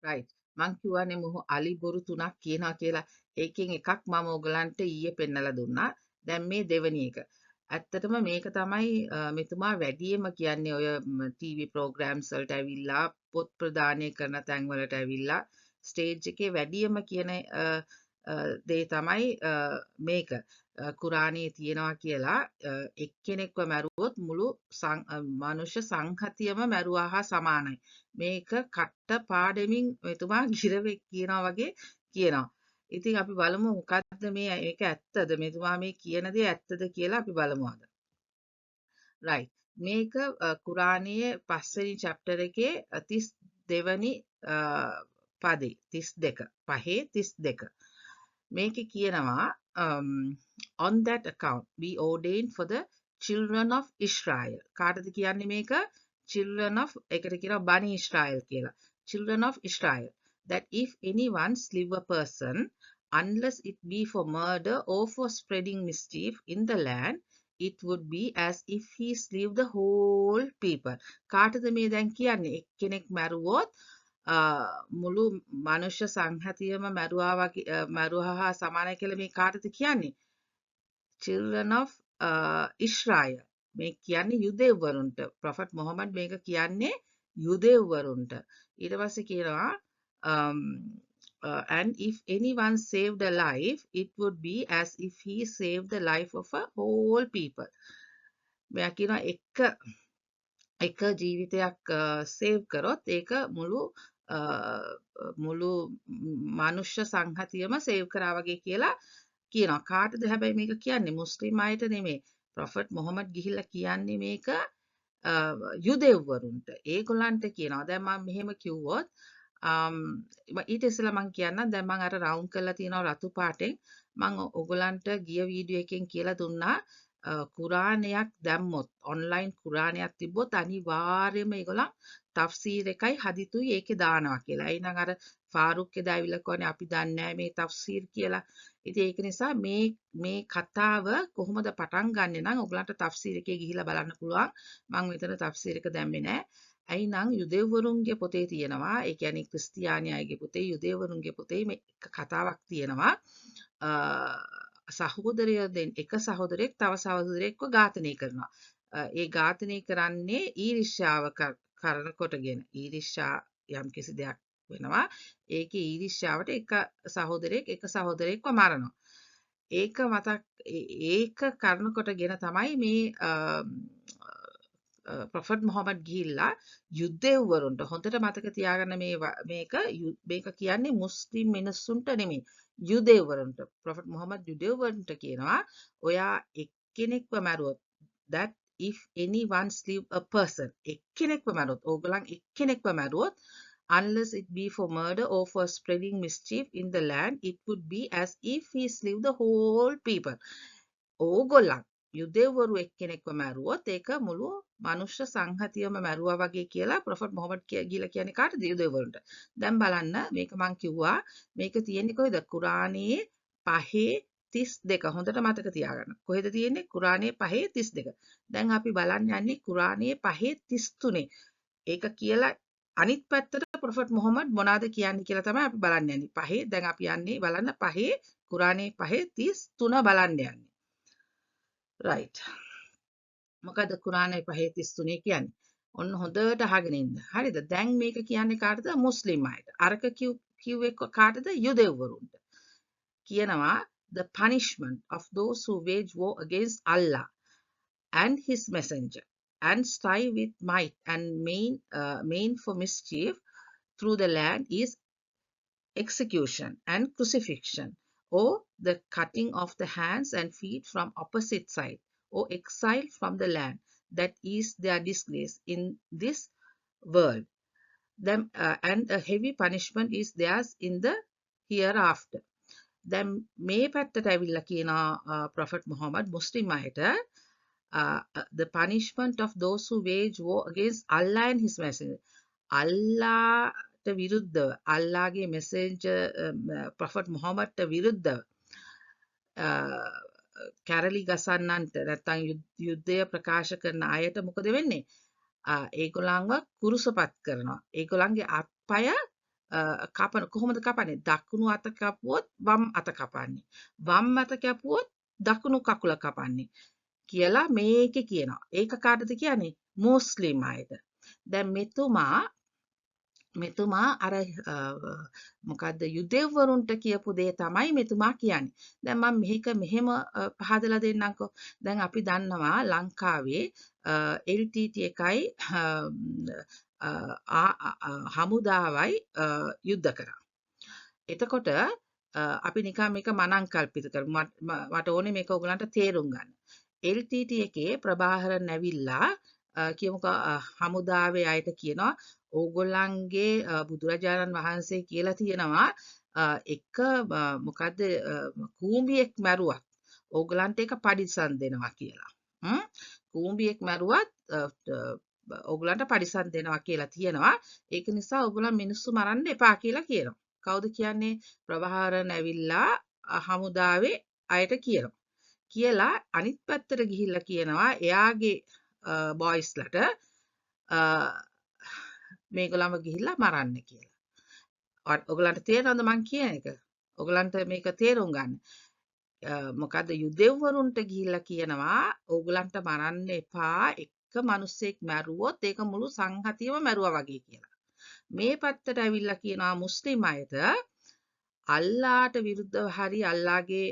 right. මං කියවනේ මොහු අලි බොරු තුනක් කියනවා කියලා. ඒකෙන් එකක් මම ඔයගලන්ට ඊයේ පෙන්නලා දුන්නා. දැන් මේ දෙවෙනි එක. ඇත්තටම මේක තමයි මෙතුමා වැඩියෙන්ම කියන්නේ ඔය ටීවී ප්‍රෝග්‍රෑම්ස් වලට ඇවිල්ලා පොත් ප්‍රදානය කරන තැන් වලට ඇවිල්ලා ස්ටේජ් එකේ වැඩියෙන්ම කියන දේ තමයි මේක. කුරාණයේ තියෙනවා කියලා එක්කෙනෙක්ව මැරුවොත් මුළු මනුෂ්‍ය සංහතියම මැරුවා හා සමානයි. මේක කට්ට පාඩමින් මෙතුමා ගිරවෙක් කියනවා වගේ කියනවා. ඉතින් අපි බලමු මොකද්ද මේ ඒක ඇත්තද මෙතුමා මේ කියන දේ ඇත්තද කියලා අපි බලමු අද. right. මේක කුරාණයේ 5 වෙනි chapter එකේ 32 වෙනි පදේ 32 පහේ 32 මේකේ කියනවා on that account we ordained for the children of Israel. කාටද කියන්නේ මේක? children of එකට කියනවා Bani Israel කියලා. children of Israel that if anyone slew a person unless it be for murder or for spreading mischief in the land it would be as if he slew the whole people. කාටද මේ දැන් කියන්නේ? එක්කෙනෙක් මැරුවොත් මුළු මනුෂ්‍ය සංහතියම මැරුවා හා සමානයි කියලා මේ කාටද කියන්නේ? children of Israel. මේ කියන්නේ යුදෙව්වරුන්ට. ප්‍රොෆට් මොහමඩ් මේක කියන්නේ යුදෙව්වරුන්ට. ඊට පස්සේ කියනවා and if anyone saved a life it would be as if he saved the life of a whole people. මෙයා කියනවා එක ජීවිතයක් සේව් කරොත් ඒක මුළු මනුෂ්‍ය සංහතියම සේව් කරා වගේ කියලා කියනවා. කාටද හැබැයි මේක කියන්නේ? මුස්ලිම් අයට නෙමෙයි. ප්‍රොෆට් මොහමඩ් ගිහිල්ලා කියන්නේ මේක යුදෙව්වරුන්ට. ඒගොල්ලන්ට කියනවා. දැන් මම මෙහෙම කිව්වොත් ඊට ඉස්සෙල්ලා මම කියන්නම්. දැන් මම අර රවුන්ඩ් කරලා තියෙනවා රතු පාටෙන්. මම ඔයගොල්ලන්ට ගිය වීඩියෝ එකෙන් කියලා දුන්නා කුරාණයක් දැම්මොත් ඔන්ලයින් කුරාණයක් තිබ්බොත් අනිවාර්යයෙන්ම ඒගොල්ලන් තෆ්සීර් එකයි හදිතුයි ඒකේ දානවා කියලා. එහෙනම් අර ෆාරුක් එදා ඇවිල්ලා කෝනේ අපි දන්නේ නැහැ මේ තෆ්සීර් කියලා. ඉතින් ඒක නිසා මේ කතාව කොහොමද පටන් ගන්නෙ නම් ඔයගලන්ට තෆ්සීර් එකේ ගිහිල්ලා බලන්න පුළුවන්. මම මෙතන තෆ්සීර් එක දැම්මේ නැහැ. ඇයි නම් යුදෙව්වරුන්ගේ පොතේ තියෙනවා. ඒ කියන්නේ ක්‍රිස්තියානි අයගේ පොතේ යුදෙව්වරුන්ගේ පොතේ මේ කතාවක් තියෙනවා. එක සහෝදරයෙක් තව සහෝදරයෙක්ව ඝාතනය කරනවා. ඒ ඝාතනය කරන්නේ ඊර්ෂ්‍යාව කරන කොටගෙන. ඊර්ෂ්‍යා යම්කිසි දෙයක් වෙනවා. ඒකේ ඊර්ෂ්‍යාවට එක සහෝදරයෙක්ව මරනවා. ඒක කරන කොටගෙන තමයි මේ ප්‍රොෆට් මොහමඩ් ගිහිල්ලා යුදෙව්වරුන්ට හොඳට මතක තියාගන්න මේක කියන්නේ මුස්ලිම් මිනිස්සුන්ට නෙමෙයි යුදෙව්වරුන්ට. ප්‍රොෆට් මොහමඩ් යුදෙව්වරුන්ට කියනවා ඔයා එක්කෙනෙක්ව මැරුවොත් that if anyone slew a person එක්කෙනෙක්ව මැරුවොත් ඕගොල්ලන් එක්කෙනෙක්ව මැරුවොත් unless it be for murder or for spreading mischief in the land it would be as if he slew the whole people. ඕගොල්ලන් යුදෙව්වරු එක්කෙනෙක්ව මැරුවොත් ඒක මුළු මනුෂ්‍ය සංහතියම මැරුවා වගේ කියලා ප්‍රොෆට් මොහමඩ් ගිහිල්ලා කියන්නේ කාටද? යුදෙව්වරුන්ට. දැන් බලන්න මේක මං කිව්වා මේක තියෙන්නේ කොහෙද? කුරාණයේ 5:32. හොඳට මතක තියාගන්න. කොහෙද තියෙන්නේ? කුරාණයේ 5:32. දැන් අපි බලන්න යන්නේ කුරාණයේ 5:33. ඒක කියලා අනිත් පැත්තට ප්‍රොෆට් මොහමඩ් මොනවද කියන්නේ කියලා තමයි අපි බලන්න යන්නේ. 5 දැන් අපි යන්නේ බලන්න 5 කුරාණයේ 5:33 බලන්න යන්නේ. right. මොකද කුරාණයේ 5:33 කියන්නේ? ඔන්න හොඳට අහගෙන ඉන්න. හරිද? දැන් මේක කියන්නේ කාටද? මුස්ලිම් අයට. අරක කිව්වේ කාටද? යුදෙව්වරුන්ට. කියනවා the punishment of those who wage war against Allah and his messenger and strive with might and main for mischief through the land is execution and crucifixion or the cutting of the hands and feet from opposite side or exile from the land. That is their disgrace in this world. And a heavy punishment is theirs in the hereafter. දැන් මේ පැත්තට ඇවිල්ලා කියනවා prophet Mohammed මුස්ලිම් අයට the punishment of those who wage war against Allah and his messenger. අල්ලාට විරුද්ධව අල්ලාගේ මෙසේන්ජර් prophet මොහමඩ්ට විරුද්ධව කැරලි ගසන්නන්ට නැත්නම් යුද්ධය ප්‍රකාශ කරන අයට මොකද වෙන්නේ? ඒගොල්ලන්ව කුරුසපත් කරනවා. ඒගොල්ලන්ගේ අත්පය කපන කොහොමද කපන්නේ? දකුණු අත කැපුවොත් වම් අත කපන්නේ. වම් අත කැපුවොත් දකුණු කකුල කපන්නේ කියලා මේකේ කියනවා. ඒක කාටද කියන්නේ? මුස්ලිම් අයට. දැන් මෙතුමා අර මොකද්ද යුදෙව්වරුන්ට කියපු දේ තමයි මෙතුමා කියන්නේ. දැන් මම මේක මෙහෙම පහදලා දෙන්නම්කෝ. දැන් අපි දන්නවා ලංකාවේ LTT එකයි හමුදාවයි යුද්ධ කරා. එතකොට අපි නිකන් මේක මනං කල්පිත කරමු. මට ඕනේ මේක ඔයගලන්ට තේරුම් ගන්න. LTT එකේ ප්‍රභාහරන් ඇවිල්ලා කියමුකෝ හමුදාවේ අයට කියනවා ඕගොල්ලන්ගේ බුදුරජාණන් වහන්සේ කියලා තියෙනවා එක මොකද්ද කූඹියෙක් මැරුවත් ඕගොල්ලන්ට ඒක පරිසම් දෙනවා කියලා. කූඹියෙක් මැරුවත් ඕගොල්ලන්ට පරිසම් දෙනවා කියලා තියෙනවා. ඒක නිසා ඕගොල්ලන් මිනිස්සු මරන්න එපා කියලා කියනවා. කවුද කියන්නේ? ප්‍රභාහරන් ඇවිල්ලා හමුදාවේ අයට කියනවා. කියලා අනිත් පැත්තට ගිහිල්ලා කියනවා එයාගේ බොයිස්ලට මේගොල්ලන්ව ගිහිල්ලා මරන්න කියලා. ඔයගලන්ට තේරෙනවද මං කියන එක? ඔයගලන්ට මේක තේරුම් ගන්න. මොකද්ද යුදෙව්වරුන්ට ගිහිල්ලා කියනවා ඕගලන්ට මරන්න එපා එක මිනිස්සෙක් මැරුවොත් ඒක මුළු සංහතියම මැරුවා වගේ කියලා. මේ පැත්තට ඇවිල්ලා කියනවා මුස්ලිම් අයට අල්ලාට විරුද්ධව හරි අල්ලාගේ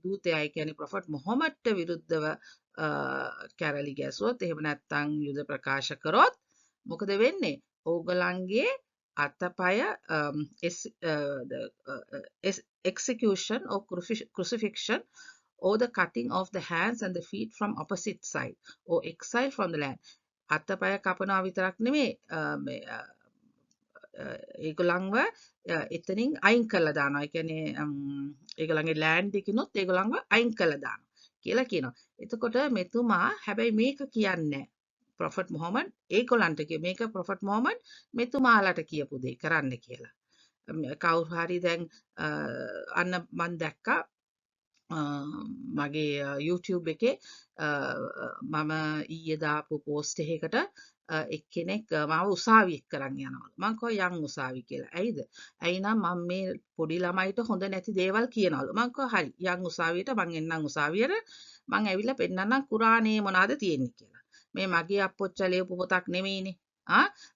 දූතයයි කියන්නේ ප්‍රොෆට් මොහොමඩ්ට විරුද්ධව කැරලි ගැසුවොත් එහෙම නැත්නම් යුද ප්‍රකාශ කරොත් මොකද වෙන්නේ? ඕගලන්ගේ අතපය execution or crucifixion or the cutting of the hands and the feet from opposite side or exile from the land. අතපය කපනවා විතරක් නෙමෙයි ඒගොල්ලන්ව එතනින් අයින් කරලා දානවා. ඒ කියන්නේ ඒගොල්ලන්ගේ ලෑන්ඩ් එකකිනුත් ඒගොල්ලන්ව අයින් කරලා දානවා කියලා කියනවා. එතකොට මෙතුමා හැබැයි මේක කියන්නේ ප්‍රොෆට් මොහොමඩ් ඒගොල්ලන්ට මේක ප්‍රොෆට් මොහොමඩ් මෙතුමාලට කියපු දේ කරන්න කියලා. කවුරු හරි දැන් අන්න මම දැක්කා මගේ YouTube එකේ මම ඊයේ දාපු පෝස්ට් එකකට එක්කෙනෙක් මාව උසාවියක් කරන් යනවලු. මං කිව්වා යන් උසාවි කියලා. ඇයිද? ඇයි නම් මම මේ පොඩි ළමයිට හොඳ නැති දේවල් කියනවලු. මං කිව්වා හරි යන් උසාවියට මං එන්නම් උසාවියට. මං ඇවිල්ලා පෙන්නන්නම් කුරානයේ මොනවද තියෙන්නේ කියලා. මේ මගේ අප්පොච්චා ලියපු පොතක් නෙමෙයිනේ.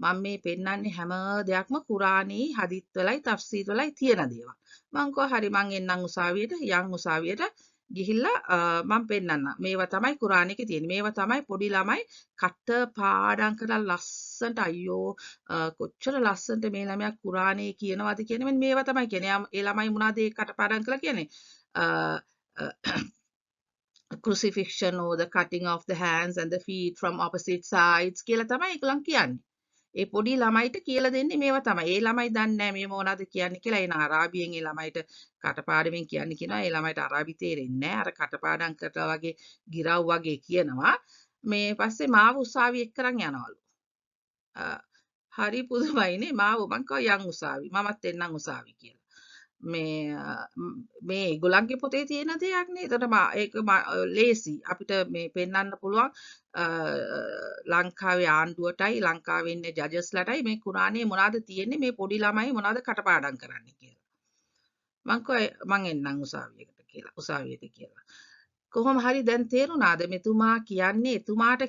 මම මේ පෙන්නන්නේ හැම දෙයක්ම කුරානයේ හදිත් වලයි තෆ්සීර් වලයි තියෙන දේවල්. මං කිව්වා හරි මං එන්නම් උසාවියට යන් උසාවියට ගිහිල්ලා මම පෙන්නන්න. මේවා තමයි කුරාන එකේ තියෙන්නේ. මේවා තමයි පොඩි ළමයි කට පාඩම් කරලා ලස්සනට අයියෝ කොච්චර ලස්සනට මේ ළමයා කුරානේ කියනවාද කියන්නේ. මෙන්න මේවා තමයි කියන්නේ. ඒ ළමයි මොනවද ඒ කට පාඩම් කරලා කියන්නේ? crucifixion or the cutting of the hands and the feet from opposite sides කියලා තමයි ඒගොල්ලන් කියන්නේ. ඒ පොඩි ළමයිට කියලා දෙන්නේ මේවා තමයි. ඒ ළමයි දන්නේ නැහැ මේ මොනවද කියන්නේ කියලා. එන අරාබියෙන් ඒ ළමයිට කටපාඩමින් කියන්නේ කියනවා. ඒ ළමයිට අරාබි තේරෙන්නේ නැහැ. අර කටපාඩම් කරලා වගේ ගිරව් වගේ කියනවා. මේ පස්සේ මාව උසාවි එක්කරන් යනවලු. හරි පුදුමයිනේ මාව මං කිව්වා යන් උසාවි. මමත් එන්නම් උසාවි කියලා. මේ ඒගොල්ලන්ගේ පොතේ තියෙන දෙයක් නේ. ඒකට ඒක ලේසි. අපිට මේ පෙන්වන්න පුළුවන් ලංකාවේ ආණ්ඩුවටයි ලංකාවේ ඉන්න ජජස්ලටයි මේ කුරානයේ මොනවද තියෙන්නේ මේ පොඩි ළමයි මොනවද කටපාඩම් කරන්නේ කියලා. මං කිව්වා මං එන්නම් උසාවියකට කියලා. උසාවියට කියලා. කොහොම හරි දැන් තේරුණාද මෙතුමා කියන්නේ එතුමාට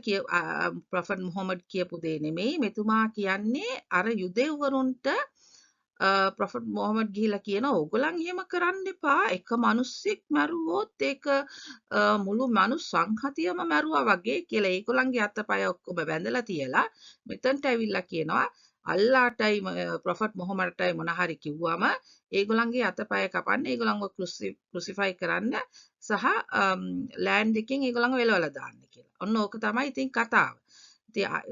ප්‍රොෆට් මොහොමඩ් කියපු දේ නෙමෙයි. මෙතුමා කියන්නේ අර යුදෙව්වරුන්ට ප්‍රොෆට් මොහොමඩ් ගිහිලා කියනවා ඕගොල්ලන් එහෙම කරන්න එපා. එක මිනිස්සෙක් මැරුවොත් ඒක මුළු මනුස්ස සංහතියම මැරුවා වගේ කියලා. ඒගොල්ලන්ගේ අතපය ඔක්කොම බැඳලා තියලා මෙතනට ඇවිල්ලා කියනවා අල්ලාටයි ප්‍රොෆට් මොහොමඩ්ටයි මොන හරි කිව්වම ඒගොල්ලන්ගේ අතපය කපන්න ඒගොල්ලන්ව ක්‍රුසිෆයි කරන්න සහ ලෑන්ඩ් එකෙන් ඒගොල්ලන්ව එලවලා දාන්න කියලා. ඔන්න ඕක තමයි ඉතින් කතාව.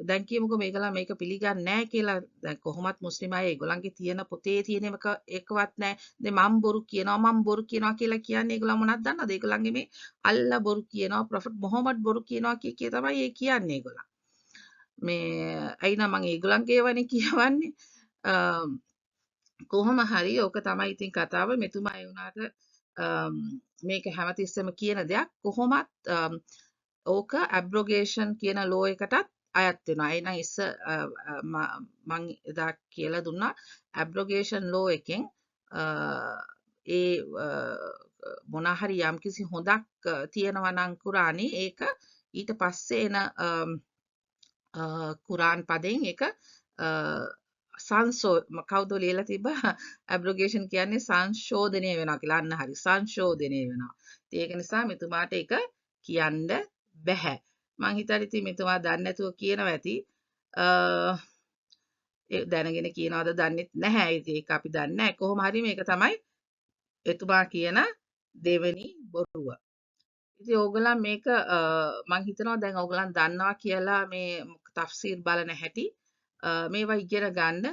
දැන් කියමුකෝ මේගොල්ලන් මේක පිළිගන්නේ නැහැ කියලා. දැන් කොහොමත් මුස්ලිම් අය ඒගොල්ලන්ගේ තියෙන පොතේ තියෙන එකවත් නැහැ. දැන් මම බොරු කියනවා කියලා කියන්නේ ඒගොල්ලන් මොනවද දන්නවද? ඒගොල්ලන්ගේ මේ අල්ලා බොරු කියනවා ප්‍රොෆට් මොහොමඩ් බොරු කියනවා කිය තමයි ඒ කියන්නේ ඒගොල්ලන්. මේ අයිනා මම ඒගොල්ලන්ගේ ඒවානේ කියවන්නේ. කොහොම හරි ඕක තමයි ඉතින් කතාව. මෙතුමා ඒ වුණාට මේක හැමතිස්සෙම කියන දෙයක්. කොහොමත් ඕක ඇබ්‍රොගේෂන් කියන ලෝ එකටත් අයත් වෙනවා. එහෙනම් මං එදා කියලා දුන්නා ඇබ්‍රොගේෂන් ලෝ එකෙන් ඒ මොනහරි යම්කිසි හොඳක් තියෙනවා නම් කුරානේ ඒක ඊට පස්සේ එන කුරාන් පදයෙන් ඒක කවුද ලියලා තිබ්බ ඇබ්‍රොගේෂන් කියන්නේ සංශෝධනය වෙනවා කියලා. අන්න හරි සංශෝධනය වෙනවා. ඒක නිසා මෙතුමාට ඒක කියන්න බැහැ. මං හිතන්නේ ඉතින් මෙතුමා දන්නේ නැතුව කියනවා ඇති. දැනගෙන කියනවද දන්නෙත් නැහැ. ඉතින් ඒක අපි දන්නේ නැහැ. කොහොම හරි මේක තමයි එතුමා කියන දෙවෙනි බොරුව. ඉතින් ඕගොල්ලන් මේක මං හිතනවා දැන් ඕගොල්ලන් දන්නවා කියලා මේ තෆ්සීර් බලන හැටි මේවා ඉගෙන ගන්න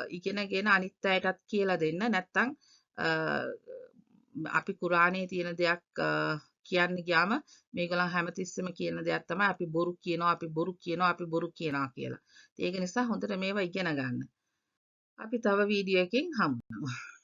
ඉගෙනගෙන අනිත් අයටත් කියලා දෙන්න. නැත්තම් අපි කුරානයේ තියෙන දෙයක් කියන්න ගියාම මේගොල්ලන් හැමතිස්සෙම කියන දෙයක් තමයි අපි බොරු කියනවා කියලා. ඒක නිසා හොඳට මේවා ඉගෙන ගන්න. අපි තව වීඩියෝ එකකින් හමු වෙනවා.